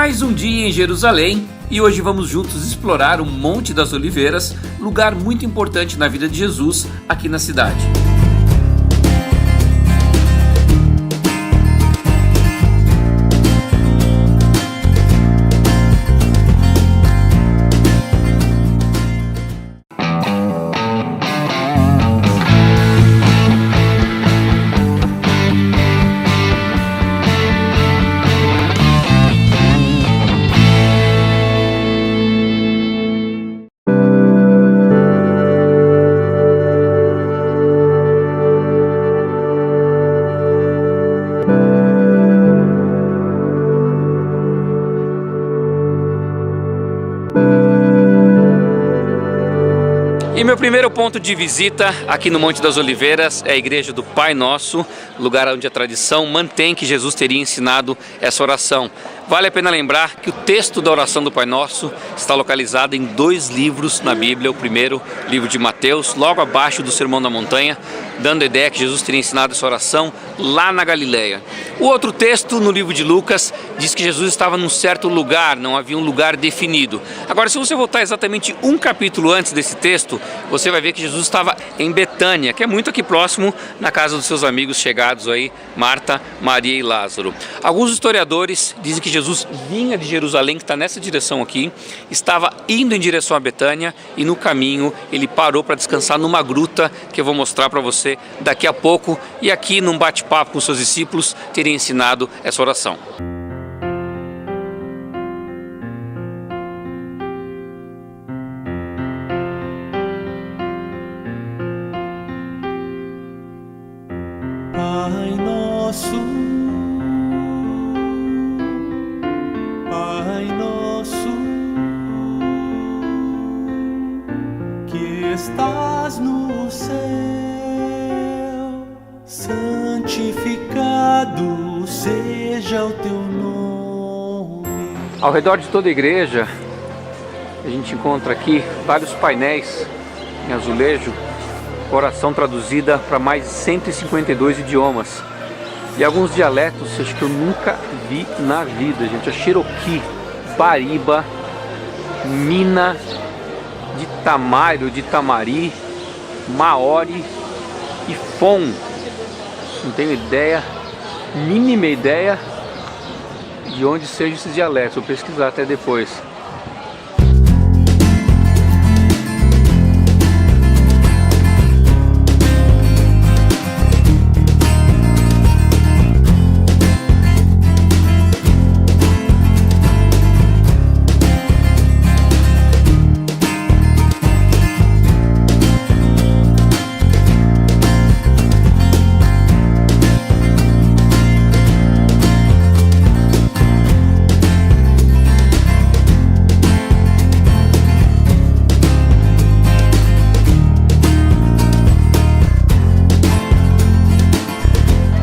Mais um dia em Jerusalém e hoje vamos juntos explorar o Monte das Oliveiras, lugar muito importante na vida de Jesus aqui na cidade. E meu primeiro ponto de visita aqui no Monte das Oliveiras é a Igreja do Pai Nosso, lugar onde a tradição mantém que Jesus teria ensinado essa oração. Vale a pena lembrar que o texto da oração do Pai Nosso está localizado em 2 livros na Bíblia. O primeiro, livro de Mateus, logo abaixo do Sermão da Montanha, dando a ideia que Jesus teria ensinado essa oração lá na Galileia. O outro texto, no livro de Lucas, diz que Jesus estava num certo lugar, não havia um lugar definido. Agora, se você voltar exatamente um capítulo antes desse texto, você vai ver que Jesus estava em Betânia, que é muito aqui próximo, na casa dos seus amigos chegados aí, Marta, Maria e Lázaro. Alguns historiadores dizem que Jesus vinha de Jerusalém, que está nessa direção aqui, estava indo em direção a Betânia e no caminho ele parou para descansar numa gruta que eu vou mostrar para você daqui a pouco, e aqui num bate-papo com seus discípulos teria ensinado essa oração. Pai nosso, Pai nosso, que estás no céu, santificado seja o teu nome. Ao redor de toda a igreja, a gente encontra aqui vários painéis em azulejo, oração traduzida para mais de 152 idiomas. E alguns dialetos acho que eu nunca vi na vida, gente. A Cherokee, Bariba, Mina, de Tamário, de Tamari, Maori e Fon. Não tenho ideia, mínima ideia de onde sejam esses dialetos. Vou pesquisar até depois.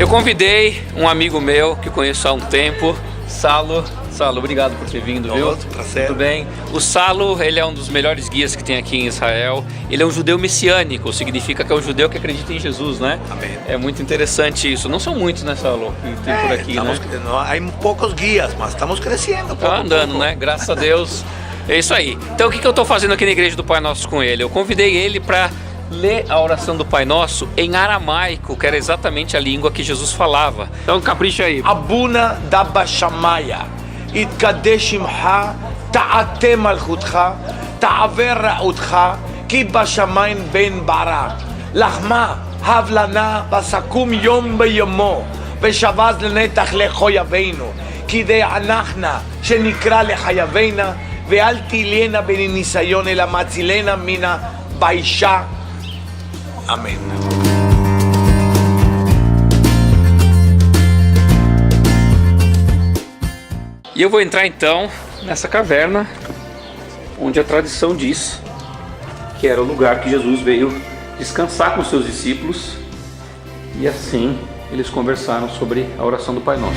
Eu convidei um amigo meu que conheço há um tempo, Salo. Salo, obrigado por ter vindo, viu? Prazer. Tudo bem? O Salo, ele é um dos melhores guias que tem aqui em Israel. Ele é um judeu messiânico, significa que é um judeu que acredita em Jesus, né? Amém. É muito interessante isso. Não são muitos, né, Salo, que tem por aqui, né? Há poucos guias, mas estamos crescendo. Tá andando, né? Graças a Deus. É isso aí. Então o que eu estou fazendo aqui na Igreja do Pai Nosso com ele? Eu convidei ele para ler a oração do Pai Nosso em aramaico, que era exatamente a língua que Jesus falava. Então capricha aí. Abuna daba shamaya, itkadesh shimcha, ta'ate malchutcha, ta'aver ra'utcha, ki bashamayim ben bara, lachma havlana basakum yom beyomo, veshavaz lenetach lecho yaveinu, ki de'anachna shenikra lechayavena, ve'al tilena beninisayon el amatzilena mina baisha. Amém. E eu vou entrar então nessa caverna, onde a tradição diz que era o lugar que Jesus veio descansar com seus discípulos, e assim eles conversaram sobre a oração do Pai Nosso.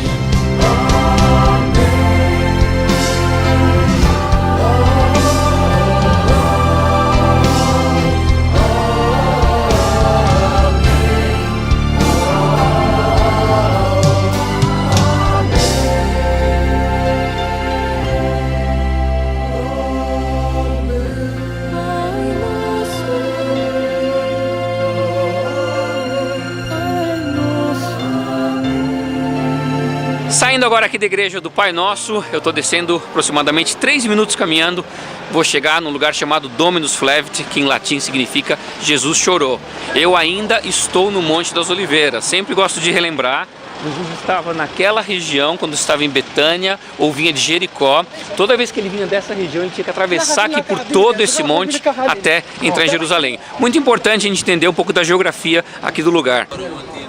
Saindo agora aqui da igreja do Pai Nosso, eu estou descendo aproximadamente 3 minutos caminhando. Vou chegar num lugar chamado Dominus Flevit, que em latim significa Jesus chorou. Eu ainda estou no Monte das Oliveiras, sempre gosto de relembrar. Jesus estava naquela região quando estava em Betânia ou vinha de Jericó. Toda vez que ele vinha dessa região, ele tinha que atravessar aqui por todo esse monte até entrar em Jerusalém. Muito importante a gente entender um pouco da geografia aqui do lugar.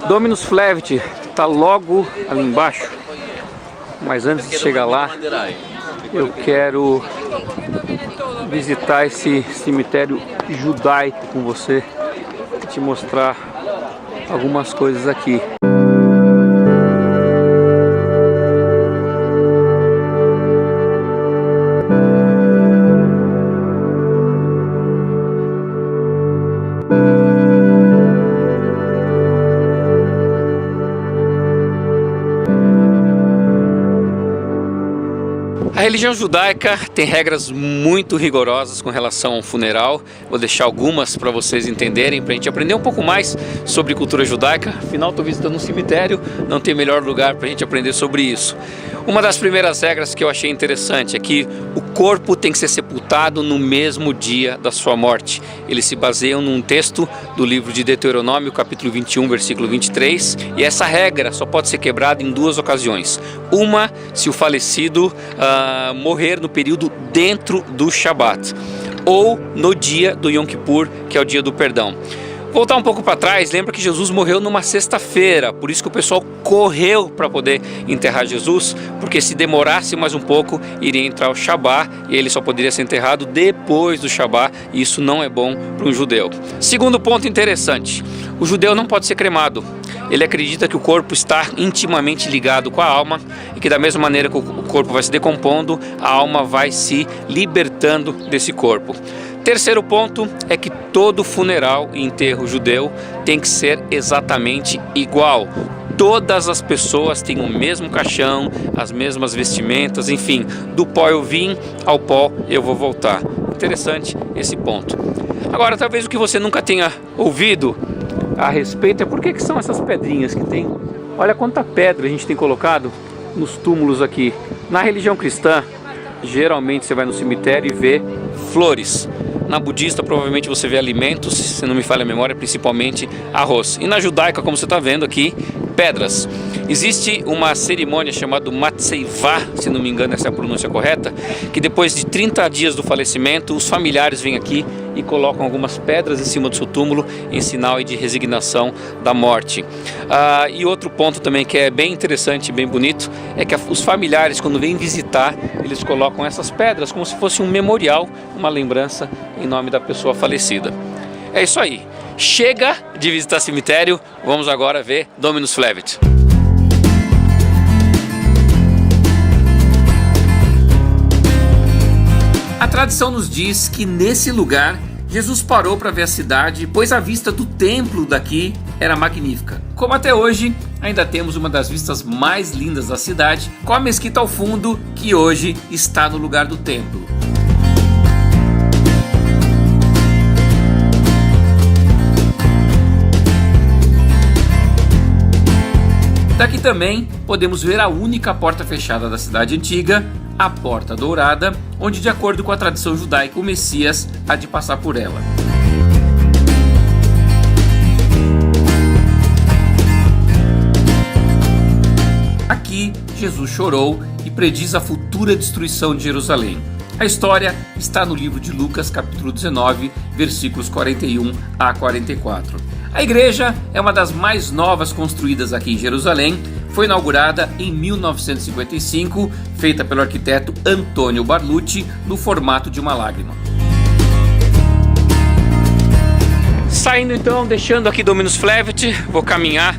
Dominus Flevit está logo ali embaixo, mas antes de chegar lá, eu quero visitar esse cemitério judaico com você e te mostrar algumas coisas aqui. A religião judaica tem regras muito rigorosas com relação ao funeral. Vou deixar algumas para vocês entenderem, para a gente aprender um pouco mais sobre cultura judaica. Afinal, estou visitando um cemitério, não tem melhor lugar para a gente aprender sobre isso. Uma das primeiras regras que eu achei interessante é que o corpo tem que ser sepultado no mesmo dia da sua morte. Eles se baseiam num texto do livro de Deuteronômio, capítulo 21, versículo 23. E essa regra só pode ser quebrada em 2 ocasiões. Uma, se o falecido morrer no período dentro do Shabat, ou no dia do Yom Kippur, que é o dia do perdão. Voltar um pouco para trás, lembra que Jesus morreu numa sexta-feira, por isso que o pessoal correu para poder enterrar Jesus, porque se demorasse mais um pouco, iria entrar o Shabat e ele só poderia ser enterrado depois do Shabat, e isso não é bom para um judeu. Segundo ponto interessante, o judeu não pode ser cremado. Ele acredita que o corpo está intimamente ligado com a alma e que da mesma maneira que o corpo vai se decompondo, a alma vai se libertando desse corpo. Terceiro ponto é que todo funeral e enterro judeu tem que ser exatamente igual. Todas as pessoas têm o mesmo caixão, as mesmas vestimentas, enfim, do pó eu vim, ao pó eu vou voltar. Interessante esse ponto. Agora, talvez o que você nunca tenha ouvido a respeito é por que são essas pedrinhas que tem. Olha quanta pedra a gente tem colocado nos túmulos aqui. Na religião cristã, geralmente você vai no cemitério e vê flores. Na budista, provavelmente você vê alimentos, se não me falha a memória, principalmente arroz. E na judaica, como você está vendo aqui, pedras. Existe uma cerimônia chamada Matseivá, se não me engano essa é a pronúncia correta, que depois de 30 dias do falecimento, os familiares vêm aqui e colocam algumas pedras em cima do seu túmulo em sinal de resignação da morte. E outro ponto também que é bem interessante e bem bonito é que os familiares, quando vêm visitar, eles colocam essas pedras como se fosse um memorial, uma lembrança em nome da pessoa falecida. É isso aí. Chega de visitar cemitério, vamos agora ver Dominus Flevit. A tradição nos diz que nesse lugar Jesus parou para ver a cidade, pois a vista do templo daqui era magnífica. Como até hoje, ainda temos uma das vistas mais lindas da cidade, com a mesquita ao fundo, que hoje está no lugar do templo. Daqui também podemos ver a única porta fechada da cidade antiga, a Porta Dourada, onde, de acordo com a tradição judaica, o Messias há de passar por ela. Aqui, Jesus chorou e prediz a futura destruição de Jerusalém. A história está no livro de Lucas, capítulo 19, versículos 41 a 44. A igreja é uma das mais novas construídas aqui em Jerusalém. Foi inaugurada em 1955, feita pelo arquiteto Antônio Barlucci, no formato de uma lágrima. Saindo então, deixando aqui Dominus Flevit, vou caminhar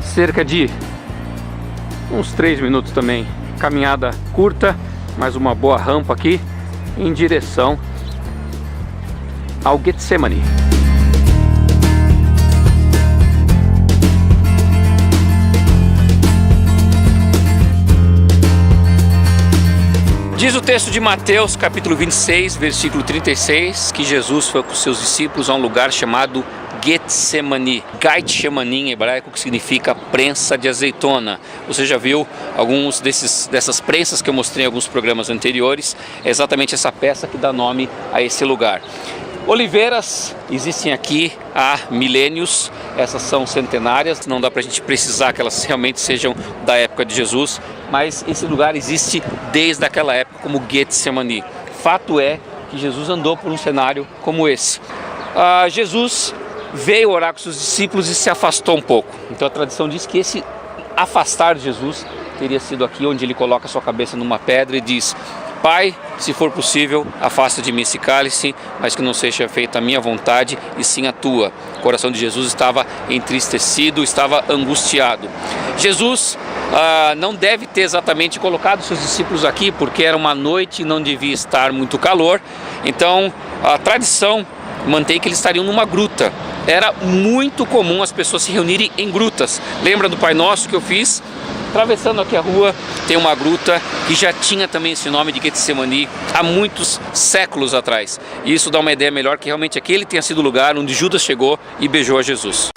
cerca de uns 3 minutos também. Caminhada curta, mais uma boa rampa aqui, em direção ao Getsemane. Diz o texto de Mateus, capítulo 26, versículo 36, que Jesus foi com seus discípulos a um lugar chamado Getsemani. Getsemani em hebraico, que significa prensa de azeitona. Você já viu alguns dessas prensas que eu mostrei em alguns programas anteriores? É exatamente essa peça que dá nome a esse lugar. Oliveiras existem aqui há milênios, essas são centenárias, não dá para a gente precisar que elas realmente sejam da época de Jesus, mas esse lugar existe desde aquela época como Getsemani. Fato é que Jesus andou por um cenário como esse. Jesus veio orar com seus discípulos e se afastou um pouco. Então a tradição diz que esse afastar de Jesus teria sido aqui onde ele coloca sua cabeça numa pedra e diz: Pai, se for possível, afasta de mim esse cálice, mas que não seja feita a minha vontade e sim a tua. O coração de Jesus estava entristecido, estava angustiado. Jesus não deve ter exatamente colocado seus discípulos aqui, porque era uma noite e não devia estar muito calor. Então a tradição mantém que eles estariam numa gruta. Era muito comum as pessoas se reunirem em grutas. Lembra do Pai Nosso que eu fiz? Atravessando aqui a rua tem uma gruta que já tinha também esse nome de Getsemani há muitos séculos atrás. E isso dá uma ideia melhor que realmente aquele tenha sido o lugar onde Judas chegou e beijou a Jesus.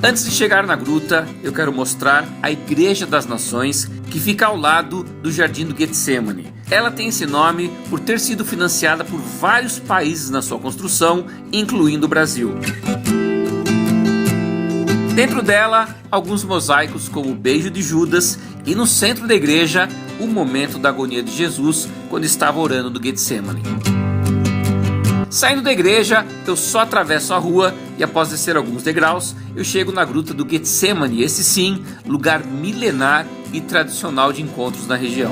Antes de chegar na gruta, eu quero mostrar a Igreja das Nações, que fica ao lado do Jardim do Getsemani. Ela tem esse nome por ter sido financiada por vários países na sua construção, incluindo o Brasil. Dentro dela, alguns mosaicos como o beijo de Judas e no centro da igreja, o momento da agonia de Jesus quando estava orando no Getsemani. Saindo da igreja, eu só atravesso a rua e após descer alguns degraus, eu chego na gruta do Getsemani, esse sim, lugar milenar e tradicional de encontros na região.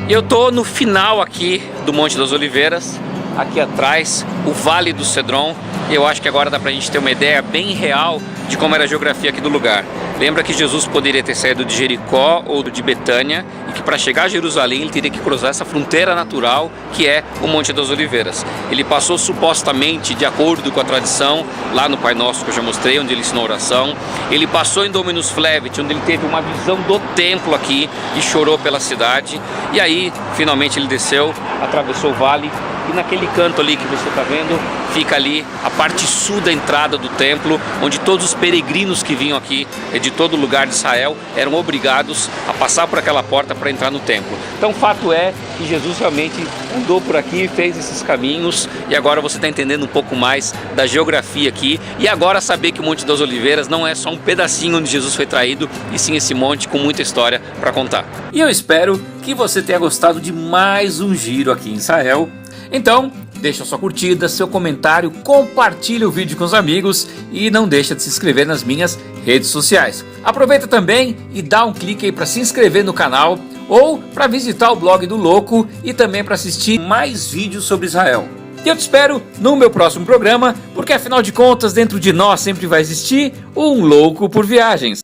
Eu tô no final aqui do Monte das Oliveiras, aqui atrás o Vale do Cedron. Eu acho que agora dá pra gente ter uma ideia bem real de como era a geografia aqui do lugar. Lembra que Jesus poderia ter saído de Jericó ou de Betânia e que para chegar a Jerusalém ele teria que cruzar essa fronteira natural que é o Monte das Oliveiras. Ele passou supostamente, de acordo com a tradição, lá no Pai Nosso que eu já mostrei, onde ele ensinou oração. Ele passou em Dominus Flevit, onde ele teve uma visão do templo aqui e chorou pela cidade. E aí, finalmente ele desceu, atravessou o vale e naquele canto ali que você está vendo, fica ali a parte sul da entrada do templo, onde todos os peregrinos que vinham aqui de todo lugar de Israel eram obrigados a passar por aquela porta para entrar no templo. Então o fato é que Jesus realmente andou por aqui, fez esses caminhos e agora você está entendendo um pouco mais da geografia aqui e agora saber que o Monte das Oliveiras não é só um pedacinho onde Jesus foi traído e sim esse monte com muita história para contar. E eu espero que você tenha gostado de mais um giro aqui em Israel. Então, deixa sua curtida, seu comentário, compartilhe o vídeo com os amigos e não deixa de se inscrever nas minhas redes sociais. Aproveita também e dá um clique aí para se inscrever no canal ou para visitar o blog do Louco e também para assistir mais vídeos sobre Israel. E eu te espero no meu próximo programa, porque afinal de contas, dentro de nós sempre vai existir um louco por viagens.